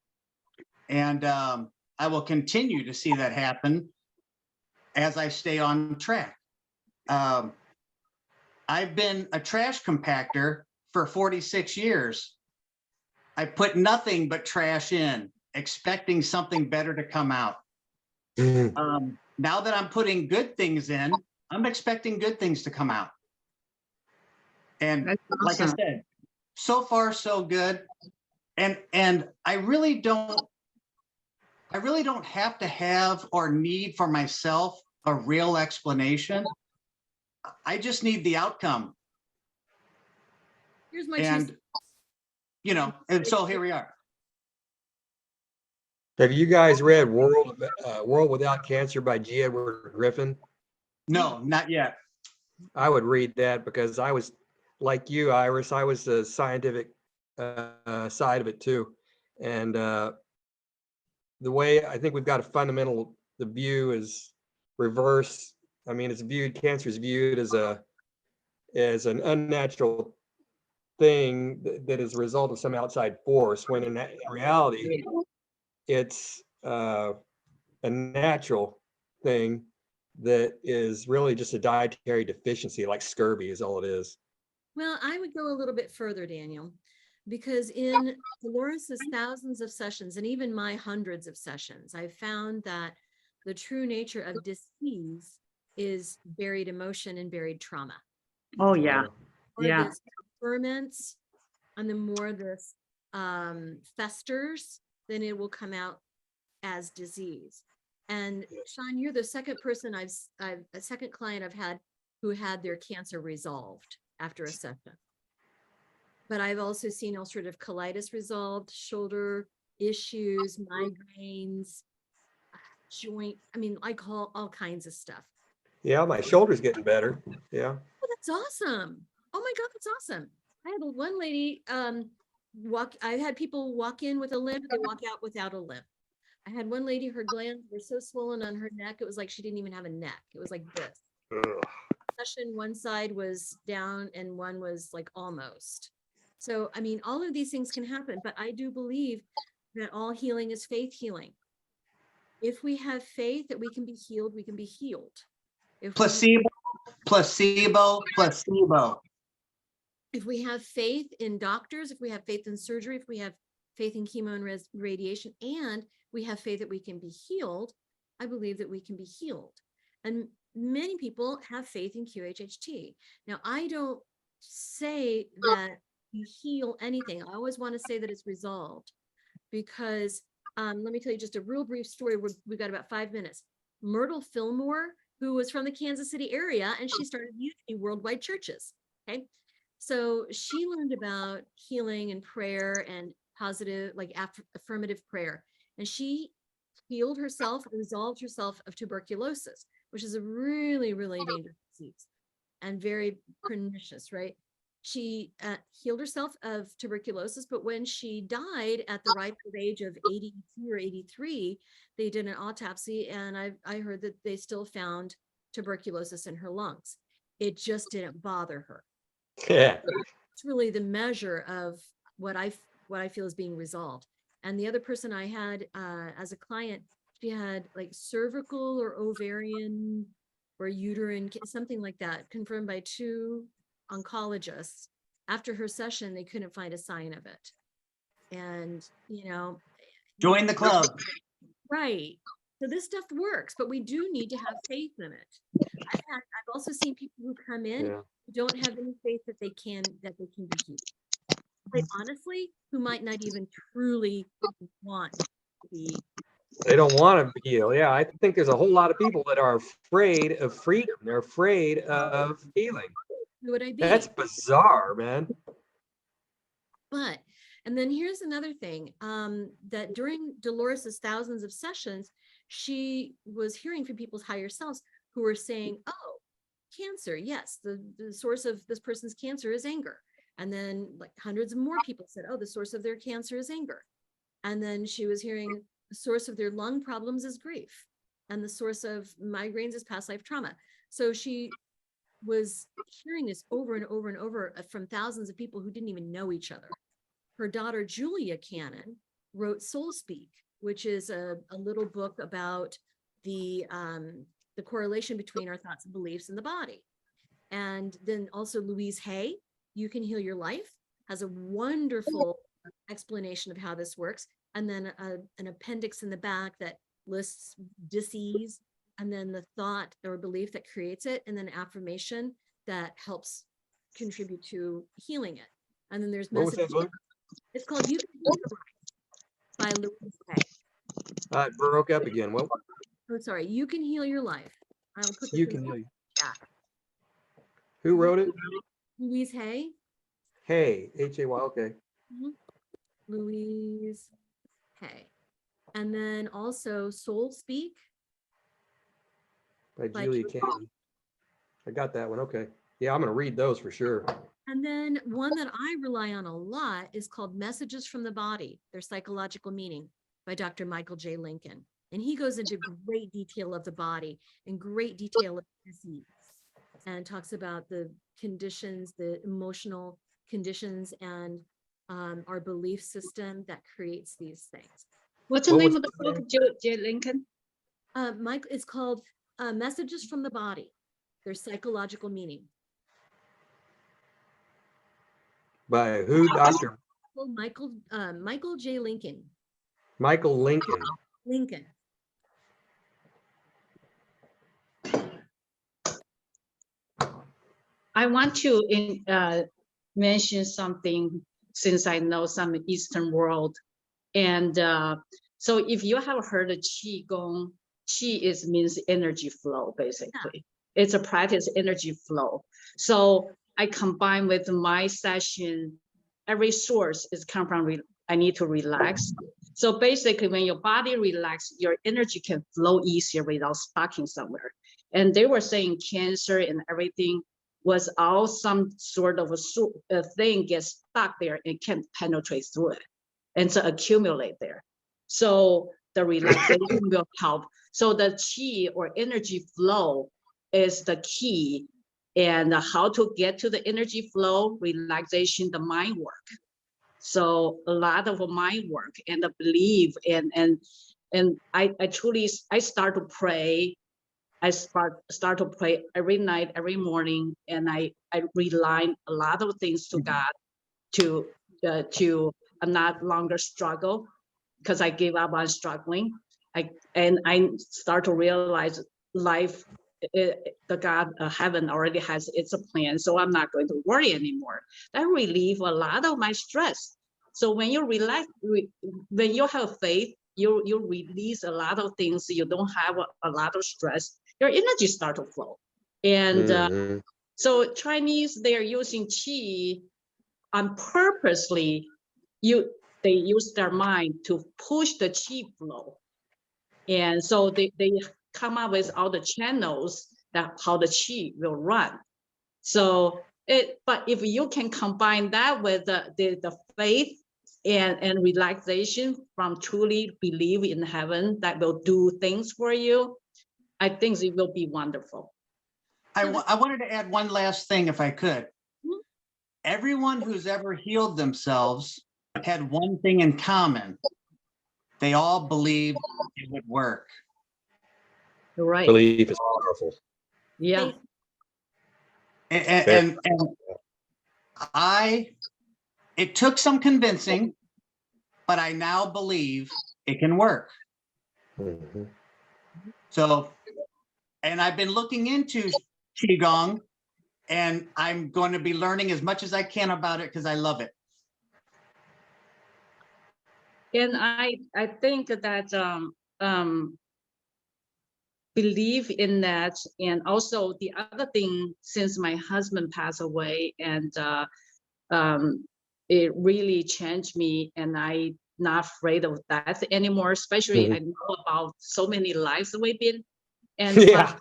And I will continue to see that happen as I stay on track. I've been a trash compactor for 46 years. I put nothing but trash in, expecting something better to come out. Now that I'm putting good things in, I'm expecting good things to come out. And That's like I awesome. said, so far so good. And I really don't have to have or need for myself a real explanation. I just need the outcome. Here's my two And cents. you know, and so here we are. Have you guys read World Without Cancer by G. Edward Griffin? No, not yet. I would read that because I was like you, Iris. I was the scientific side of it too, and the way I think we've got a fundamental, the view is reverse. I mean, cancer is viewed as an unnatural thing that is a result of some outside force, when in reality, it's a natural thing that is really just a dietary deficiency, like scurvy is all it is. Well, I would go a little bit further, Daniel, because in Dolores's thousands of sessions and even my hundreds of sessions, I've found that the true nature of disease is buried emotion and buried trauma. Oh, yeah. The more Yeah. this ferments and the more this festers, then it will come out as disease. And Sean, you're the second person a second client I've had who had their cancer resolved after a session. But I've also seen ulcerative colitis resolved, shoulder issues, migraines, joint, I mean, I call all kinds of stuff. Yeah, my shoulder's getting better. Yeah. Oh, that's awesome. Oh my God, that's awesome. I had one lady I had people walk in with a limp, they walk out without a limp. I had one lady, her glands were so swollen on her neck, it was like she didn't even have a neck. It was like this. Ugh. Session, one side was down and one was like almost. So, I mean, all of these things can happen, but I do believe that all healing is faith healing. If we have faith that we can be healed, we can be healed. If Placebo, placebo, placebo. if we have faith in doctors, if we have faith in surgery, if we have faith in chemo and radiation, and we have faith that we can be healed, I believe that we can be healed. And many people have faith in QHHT. Now, I don't say that you heal anything. I always want to say that it's resolved, because let me tell you just a real brief story. We've got about 5 minutes. Myrtle Fillmore, who was from the Kansas City area, and she started Unity Worldwide Churches. Okay. So she learned about healing and prayer and positive, like affirmative prayer. And she healed herself, resolved herself of tuberculosis, which is a really, really dangerous disease and very pernicious, right? She healed herself of tuberculosis, but when she died at the ripe old age of 82 or 83, they did an autopsy, and I heard that they still found tuberculosis in her lungs. It just didn't bother her. Yeah. It's really the measure of what I feel is being resolved. And the other person I had as a client, she had like cervical or ovarian or uterine, something like that, confirmed by 2 oncologists. After her session, they couldn't find a sign of it. And, you know, Join the club. right. So this stuff works, but we do need to have faith in it. I've also seen people who come in Yeah. who don't have any faith that they can be healed. But honestly, who might not even truly want to be. They don't want to heal. Yeah, I think there's a whole lot of people that are afraid of freedom. They're afraid of healing. Who would I be? That's bizarre, man. But, and then here's another thing, that during Dolores's thousands of sessions, she was hearing from people's higher selves who were saying, oh, cancer, yes, the source of this person's cancer is anger. And then like hundreds of more people said, oh, the source of their cancer is anger. And then she was hearing the source of their lung problems is grief. And the source of migraines is past life trauma. So she was hearing this over and over and over from thousands of people who didn't even know each other. Her daughter, Julia Cannon, wrote Soul Speak, which is a little book about the correlation between our thoughts and beliefs in the body. And then also Louise Hay, You Can Heal Your Life, has a wonderful explanation of how this works. And then an appendix in the back that lists disease, and then the thought or belief that creates it, and then affirmation that helps contribute to healing it. And then there's What was that messages. book? It's called You Can Heal Your Life by Louise Hay. It broke up again. Well, Oh, sorry. You Can Heal Your Life. I'll put this you in can the heal you. chat. Who wrote it? Louise Hay. Hey, Hay. Okay. Louise Hay. And then also Soul Speak. By By Julia Julia. Cannon. I got that one. Okay. Yeah, I'm going to read those for sure. And then one that I rely on a lot is called Messages from the Body, Their Psychological Meaning by Dr. Michael J. Lincoln. And he goes into great detail of the body and great detail of disease, and talks about the conditions, the emotional conditions, and our belief system that creates these things. What's the What name was of the the book, J. Lincoln? Mike, it's called Messages from the Body, Their Psychological Meaning. By who, Dr. Michael J. Lincoln. Michael Lincoln? Lincoln. I want to mention something, since I know some Eastern world. And so if you have heard of Qi Gong, Qi means energy flow, basically. It's a practice energy flow. So I combine with my session, every source is come from, I need to relax. So basically when your body relaxes, your energy can flow easier without stucking somewhere. And they were saying cancer and everything was all some sort of a thing gets stuck there and can't penetrate through it, and to accumulate there. So the relaxation will help. So the qi or energy flow is the key, and how to get to the energy flow, relaxation, the mind work. So a lot of mind work and the belief, and I truly, I start to pray. I start to pray every night, every morning, and I rely a lot of things to God to not longer struggle, because I gave up on struggling. I start to realize life, the God, heaven already has its plan, so I'm not going to worry anymore. That relieves a lot of my stress. So when you relax, when you have faith, you release a lot of things. You don't have a lot of stress. Your energy start to flow. And so Chinese, they are using qi on purposely. They use their mind to push the qi flow, and so they come up with all the channels that how the qi will run. So but if you can combine that with the faith and relaxation from truly believe in heaven that will do things for you, I think it will be wonderful. I wanted to add one last thing, if I could. Everyone who's ever healed themselves had one thing in common. They all believed it would work. You're right. Belief is powerful. Yeah. And it took some convincing, but I now believe it can work. Mhm. So, and I've been looking into Qigong, and I'm going to be learning as much as I can about it because I love it. And I think that believe in that. And also the other thing, since my husband passed away, and it really changed me, and I'm not afraid of death anymore, especially I know about so many lives we've been. And Yeah.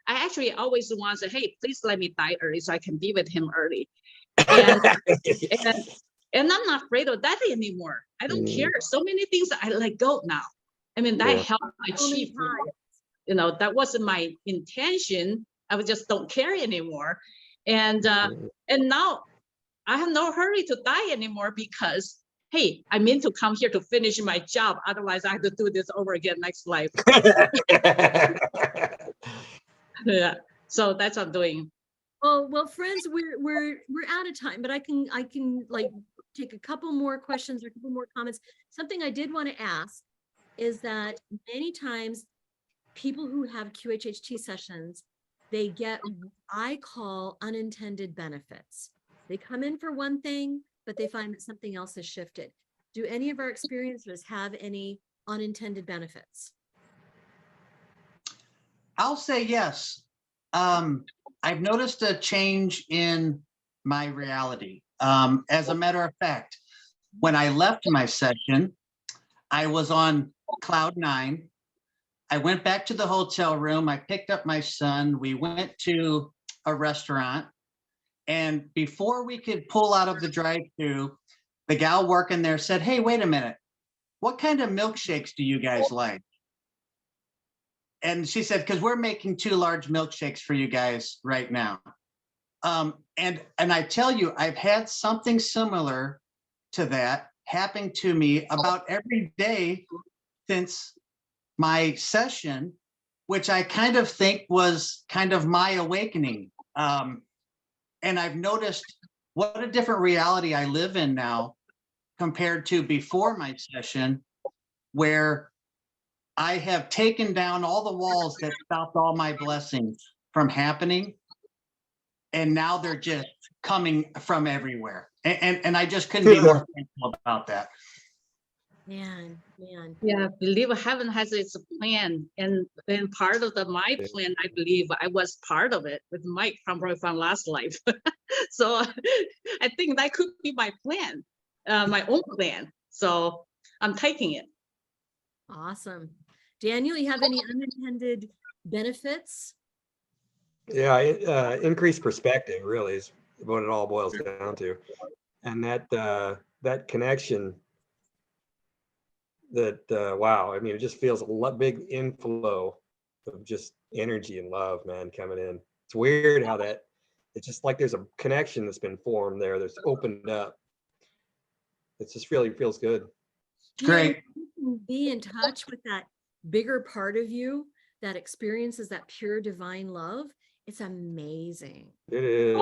I actually always want to say, hey, please let me die early so I can be with him early. And I'm not afraid of that anymore. I don't care. So many things I let go now. I mean, that helped achieve. You know, that wasn't my intention. I just don't care anymore. And now I have no hurry to die anymore, because hey, I meant to come here to finish my job. Otherwise, I have to do this over again next life. Yeah. So that's what I'm doing. Well, friends, we're out of time, but I can like take a couple more questions or a couple more comments. Something I did want to ask is that many times people who have QHHT sessions, they get what I call unintended benefits. They come in for one thing, but they find that something else has shifted. Do any of our experiencers have any unintended benefits? I'll say yes. I've noticed a change in my reality. As a matter of fact, when I left my session, I was on cloud 9. I went back to the hotel room. I picked up my son. We went to a restaurant. And before we could pull out of the drive-thru, the gal working there said, "Hey, wait a minute. What kind of milkshakes do you guys like?" And she said, "Because we're making 2 large milkshakes for you guys right now." And I tell you, I've had something similar to that happen to me about every day since my session, which I kind of think was kind of my awakening. And I've noticed what a different reality I live in now compared to before my session, where I have taken down all the walls that stopped all my blessings from happening. And now they're just coming from everywhere. And I just couldn't be more thankful about that. Man. Yeah, I believe heaven has its plan, and part of my plan, I believe I was part of it with Mike from last life. So I think that could be my plan, my own plan. So I'm taking it. Awesome. Daniel, you have any unintended benefits? Yeah, increased perspective really is what it all boils down to. And that connection that, wow, I mean, it just feels a big inflow of just energy and love, man, coming in. It's weird how it's just like there's a connection that's been formed there that's opened up. It just really feels good. Great. You can be in touch with that bigger part of you that experiences that pure divine love. It's amazing. It is.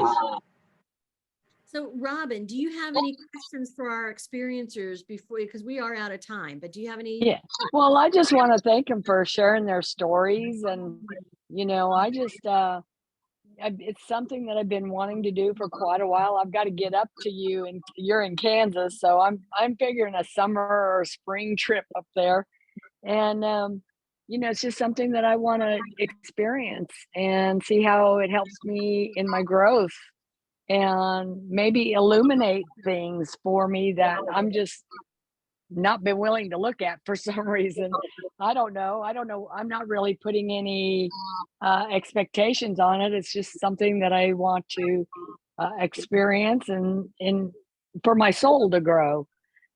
So Robin, do you have any questions for our experiencers before, because we are out of time, but do you have any? Yeah. Well, I just want to thank them for sharing their stories. And, I just, it's something that I've been wanting to do for quite a while. I've got to get up to you, and you're in Kansas. So I'm figuring a summer or spring trip up there. And, it's just something that I want to experience and see how it helps me in my growth, and maybe illuminate things for me that I'm just not been willing to look at for some reason. I don't know. I'm not really putting any expectations on it. It's just something that I want to experience and for my soul to grow.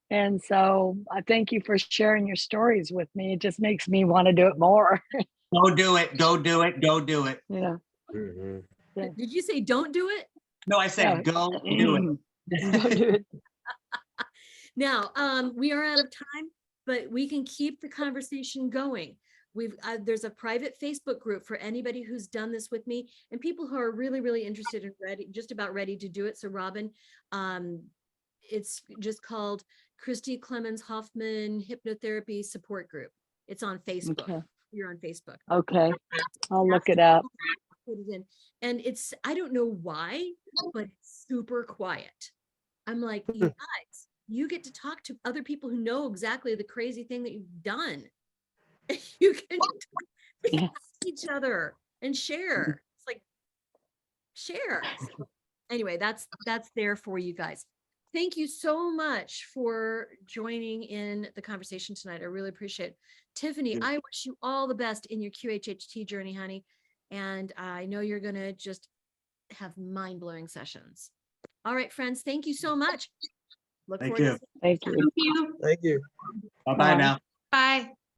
And so I thank you for sharing your stories with me. It just makes me want to do it more. Go do it. Go do it. Go do it. Yeah. Mhm. Did you say don't do it? No, I said go do it. Don't do it. Now, we are out of time, but we can keep the conversation going. There's a private Facebook group for anybody who's done this with me, and people who are really, really interested and just about ready to do it. So Robin, it's just called Christy Clemens Hoffman Hypnotherapy Support Group. It's on Facebook. Okay. You're on Facebook. Okay. I'll look it up. Put it in. And I don't know why, but it's super quiet. I'm like, you guys, you get to talk to other people who know exactly the crazy thing that you've done. You can ask each other and share. It's like, share. So anyway, that's there for you guys. Thank you so much for joining in the conversation tonight. I really appreciate it. Tiffany, I wish you all the best in your QHHT journey, honey. And I know you're going to just have mind-blowing sessions. All right, friends, thank you so much. Look Thank forward you. to Thank you. Thank you. Thank you. Bye-bye Bye. now. Bye.